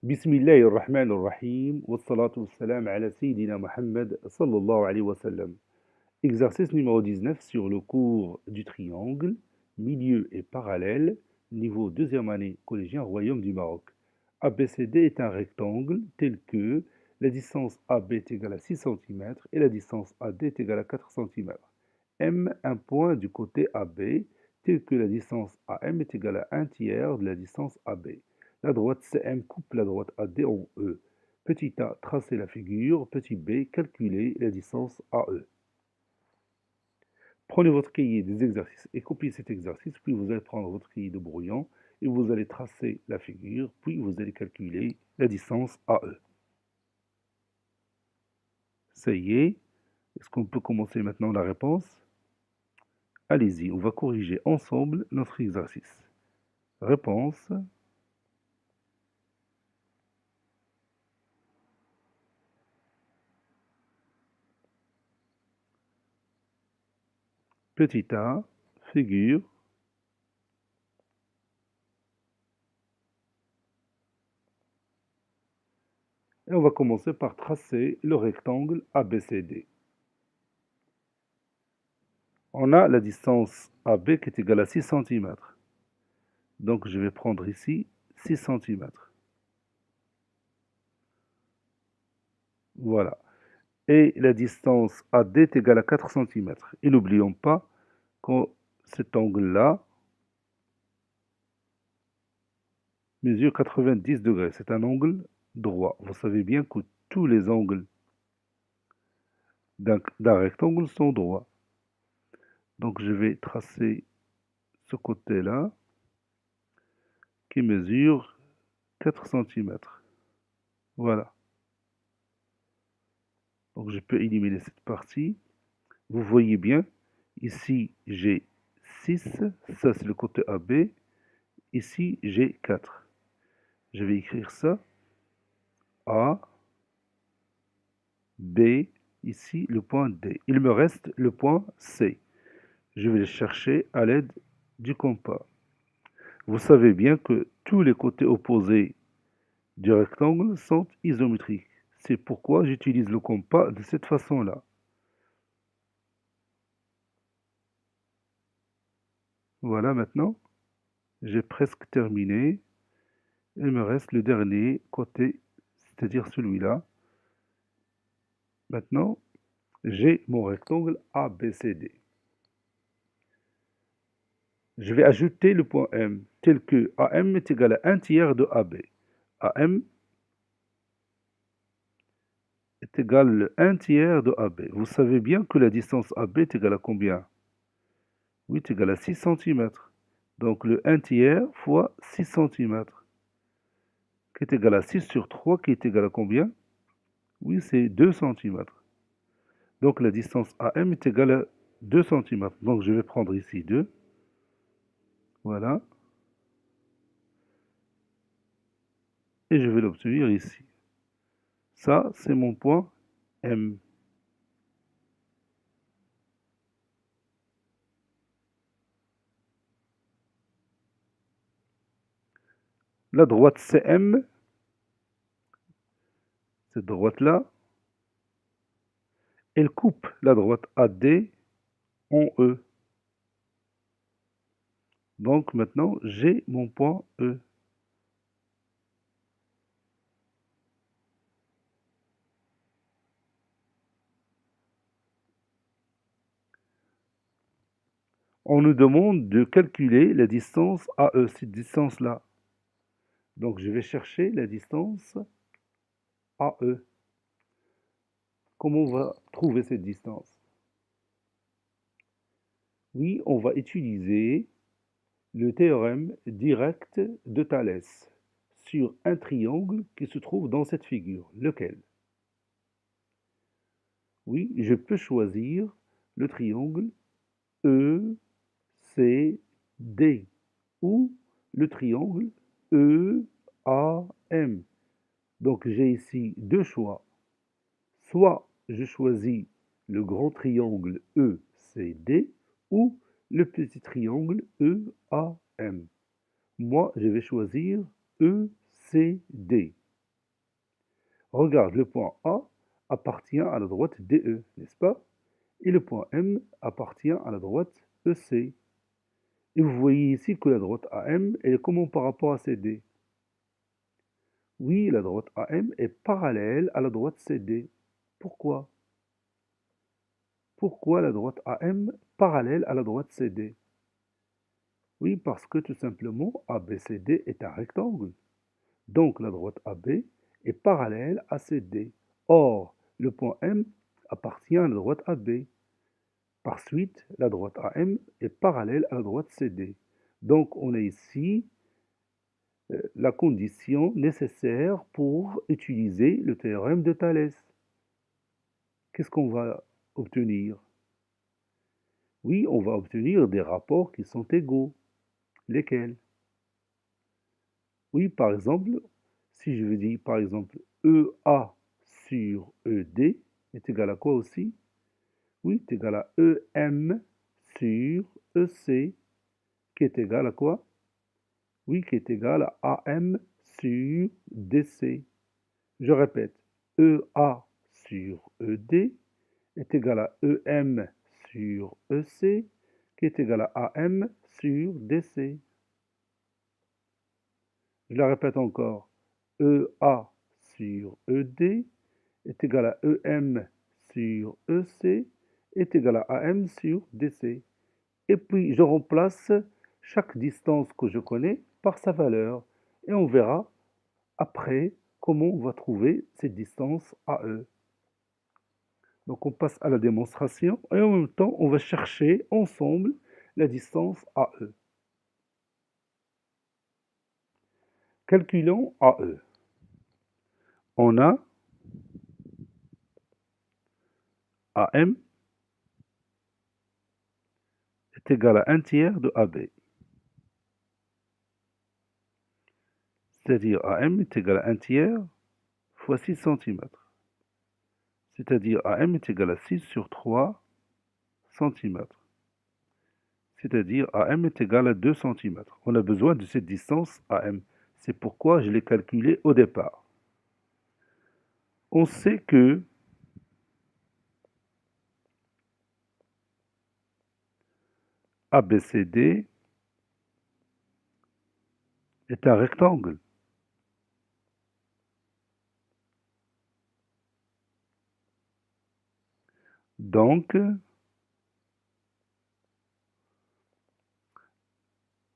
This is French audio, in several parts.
بسم الله الرحمن الرحيم والصلاة والسلام على سيدنا Mohammed sallallahu alayhi wa sallam. Exercice numéro 19 sur le cours du triangle, milieu et parallèle, niveau deuxième année collégien Royaume du Maroc. ABCD est un rectangle tel que la distance AB est égale à 6 cm et la distance AD est égale à 4 cm. M un point du côté AB tel que la distance AM est égale à 1 tiers de la distance AB. La droite CM coupe la droite AD en E. Petit a, tracez la figure. Petit b, calculez la distance AE. Prenez votre cahier des exercices et copiez cet exercice, puis vous allez prendre votre cahier de brouillon et vous allez tracer la figure, puis vous allez calculer la distance AE. Ça y est-ce qu'on peut commencer maintenant la réponse? Allez-y, on va corriger ensemble notre exercice. Réponse. Petit a, figure. Et on va commencer par tracer le rectangle ABCD. On a la distance AB qui est égale à 6 cm. Donc je vais prendre ici 6 cm. Voilà. Et la distance AD est égale à 4 cm. Et n'oublions pas que cet angle-là mesure 90 degrés. C'est un angle droit. Vous savez bien que tous les angles d'un rectangle sont droits. Donc je vais tracer ce côté-là qui mesure 4 cm. Voilà. Donc je peux éliminer cette partie. Vous voyez bien, ici j'ai 6, ça c'est le côté AB, ici j'ai 4. Je vais écrire ça, A, B, ici le point D. Il me reste le point C. Je vais le chercher à l'aide du compas. Vous savez bien que tous les côtés opposés du rectangle sont isométriques. C'est pourquoi j'utilise le compas de cette façon-là. Voilà, maintenant, j'ai presque terminé. Il me reste le dernier côté, c'est-à-dire celui-là. Maintenant, j'ai mon rectangle ABCD. Je vais ajouter le point M, tel que AM est égal à 1 tiers de AB. AM est égal à 1 tiers de AB. Vous savez bien que la distance AB est égale à combien? Oui, est égale à 6 cm. Donc le 1 tiers fois 6 cm, qui est égal à 6 sur 3, qui est égal à combien? Oui, c'est 2 cm. Donc la distance AM est égale à 2 cm. Donc je vais prendre ici 2. Voilà. Et je vais l'obtenir ici. Ça, c'est mon point M. La droite CM, cette droite-là, elle coupe la droite AD en E. Donc maintenant, j'ai mon point E. On nous demande de calculer la distance AE, cette distance-là. Donc je vais chercher la distance AE. Comment on va trouver cette distance? Oui, on va utiliser le théorème direct de Thalès sur un triangle qui se trouve dans cette figure. Lequel? Oui, je peux choisir le triangle ECD ou le triangle EAM. Donc j'ai ici deux choix. Soit je choisis le grand triangle ECD ou le petit triangle EAM. Moi, je vais choisir ECD. Regarde, le point A appartient à la droite DE, n'est-ce pas? Et le point M appartient à la droite EC. Et vous voyez ici que la droite AM, elle est comment par rapport à CD? Oui, la droite AM est parallèle à la droite CD. Pourquoi? Pourquoi la droite AM parallèle à la droite CD? Oui, parce que tout simplement, ABCD est un rectangle. Donc la droite AB est parallèle à CD. Or, le point M appartient à la droite AB. Par suite, la droite AM est parallèle à la droite CD. Donc on a ici la condition nécessaire pour utiliser le théorème de Thalès. Qu'est-ce qu'on va obtenir? Oui, on va obtenir des rapports qui sont égaux. Lesquels? Oui, par exemple, si je veux dire par exemple EA sur ED est égal à quoi aussi? Oui, est égal à EM sur EC qui est égal à quoi? Oui, qui est égal à AM sur DC. Je répète, EA sur ED est égal à EM sur EC qui est égal à AM sur DC. Je la répète encore, EA sur ED est égal à EM sur EC est égal à AM sur DC. Et puis je remplace chaque distance que je connais par sa valeur. Et on verra après comment on va trouver cette distance AE. Donc on passe à la démonstration et en même temps on va chercher ensemble la distance AE. Calculons AE. On a AM est égal à 1 tiers de AB. C'est-à-dire AM est égal à 1 tiers fois 6 cm. C'est-à-dire AM est égal à 6 sur 3 cm. C'est-à-dire AM est égal à 2 cm. On a besoin de cette distance AM. C'est pourquoi je l'ai calculé au départ. On sait que ABCD est un rectangle. Donc,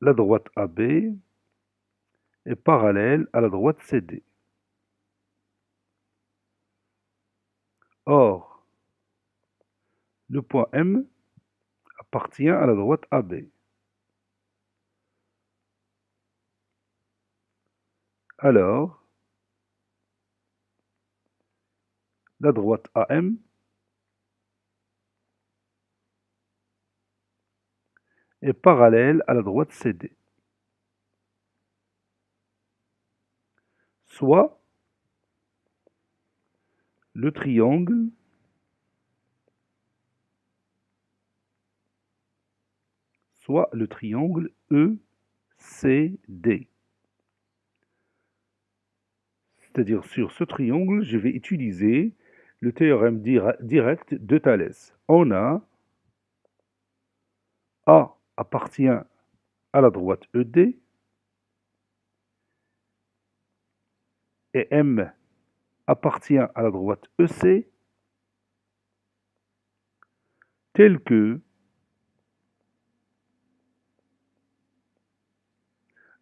la droite AB est parallèle à la droite CD. Or, le point M appartient à la droite AB. Alors, la droite AM est parallèle à la droite CD. Soit le triangle ECD. C'est-à-dire sur ce triangle, je vais utiliser le théorème direct de Thalès. On a A appartient à la droite ED et M appartient à la droite EC tel que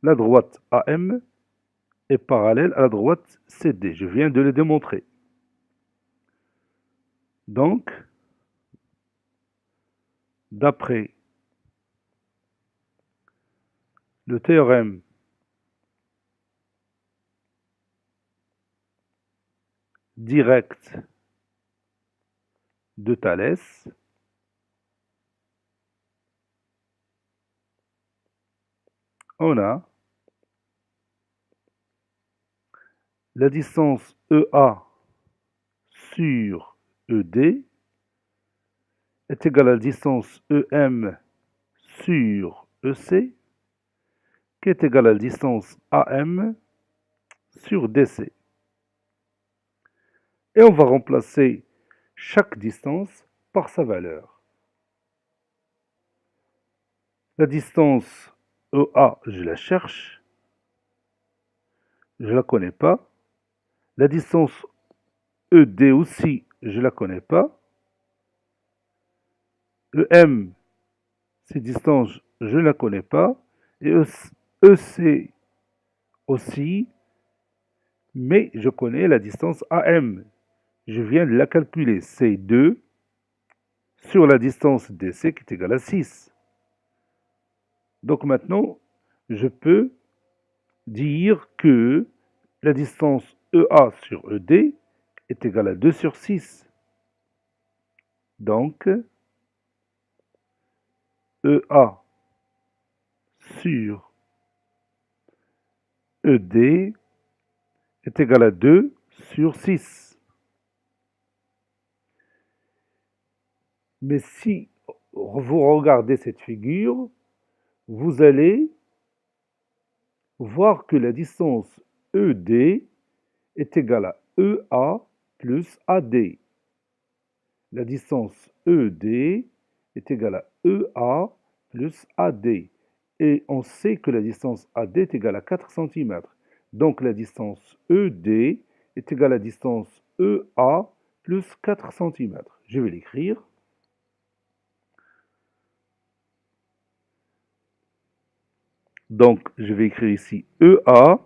la droite AM est parallèle à la droite CD. Je viens de le démontrer. Donc, d'après le théorème direct de Thalès, on a la distance EA sur ED est égale à la distance EM sur EC qui est égale à la distance AM sur DC. Et on va remplacer chaque distance par sa valeur. La distance EA, je la cherche, je ne la connais pas. La distance ED aussi, je ne la connais pas. EM, cette distance, je ne la connais pas. Et EC aussi, mais je connais la distance AM. Je viens de la calculer. C'est 2 sur la distance DC qui est égale à 6. Donc maintenant, je peux dire que la distance EA sur ED est égale à 2 sur 6. Donc, EA sur ED est égal à 2 sur 6. Mais si vous regardez cette figure, vous allez voir que la distance ED est égale à EA plus AD. La distance ED est égale à EA plus AD. Et on sait que la distance AD est égale à 4 cm. Donc la distance ED est égale à la distance EA plus 4 cm. Je vais l'écrire. Donc je vais écrire ici EA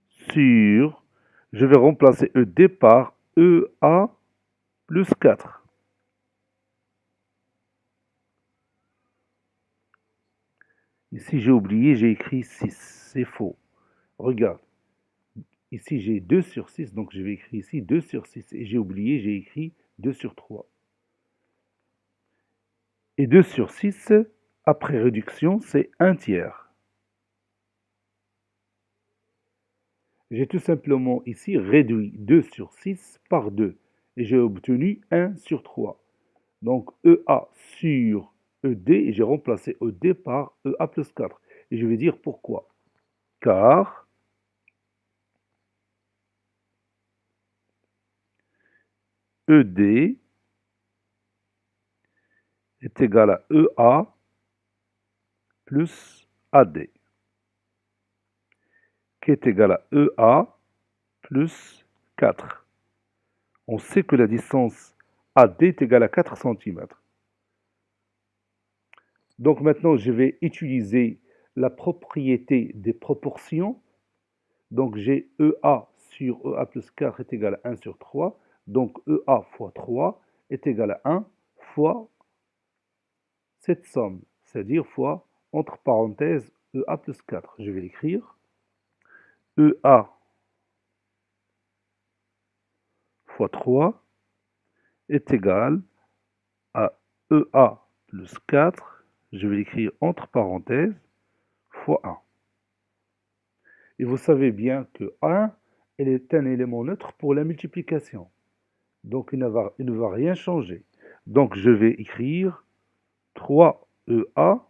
sur, je vais remplacer ED par EA plus 4. Ici j'ai oublié, j'ai écrit 6. C'est faux. Regarde. Ici, j'ai 2 sur 6, donc je vais écrire ici 2 sur 6. Et j'ai oublié, j'ai écrit 2 sur 3. Et 2 sur 6, après réduction, c'est 1 tiers. J'ai tout simplement ici réduit 2 sur 6 par 2. Et j'ai obtenu 1 sur 3. Donc EA sur ED, et j'ai remplacé ED par EA plus 4. Et je vais dire pourquoi. Car ED est égal à EA plus AD, qui est égal à EA plus 4. On sait que la distance AD est égale à 4 cm. Donc maintenant, je vais utiliser la propriété des proportions. Donc j'ai EA sur EA plus 4 est égal à 1 sur 3. Donc EA fois 3 est égal à 1 fois cette somme, c'est-à-dire fois, entre parenthèses, EA plus 4. Je vais l'écrire. EA fois 3 est égal à EA plus 4, je vais l'écrire entre parenthèses, fois 1. Et vous savez bien que 1 est un élément neutre pour la multiplication. Donc il ne va rien changer. Donc je vais écrire 3EA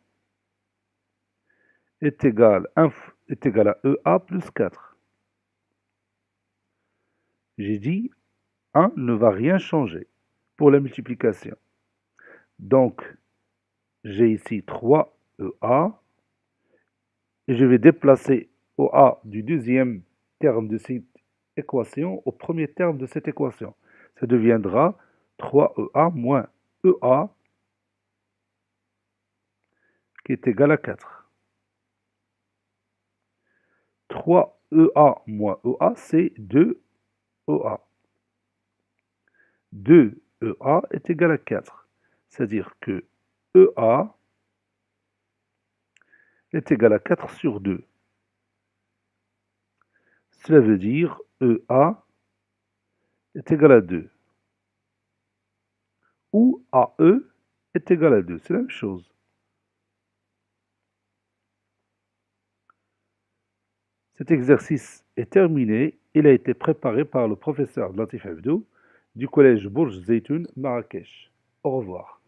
est égal à EA plus 4. J'ai dit 1 ne va rien changer pour la multiplication. Donc j'ai ici 3EA et je vais déplacer OA du deuxième terme de cette équation au premier terme de cette équation. Ça deviendra 3EA moins EA qui est égal à 4. 3EA moins EA, c'est 2EA. 2EA est égal à 4. C'est-à-dire que EA est égal à 4 sur 2. Cela veut dire EA est égal à 2. Ou AE est égal à 2. C'est la même chose. Cet exercice est terminé. Il a été préparé par le professeur Latif Abdou du collège Bourj Zeytoun, Marrakech. Au revoir.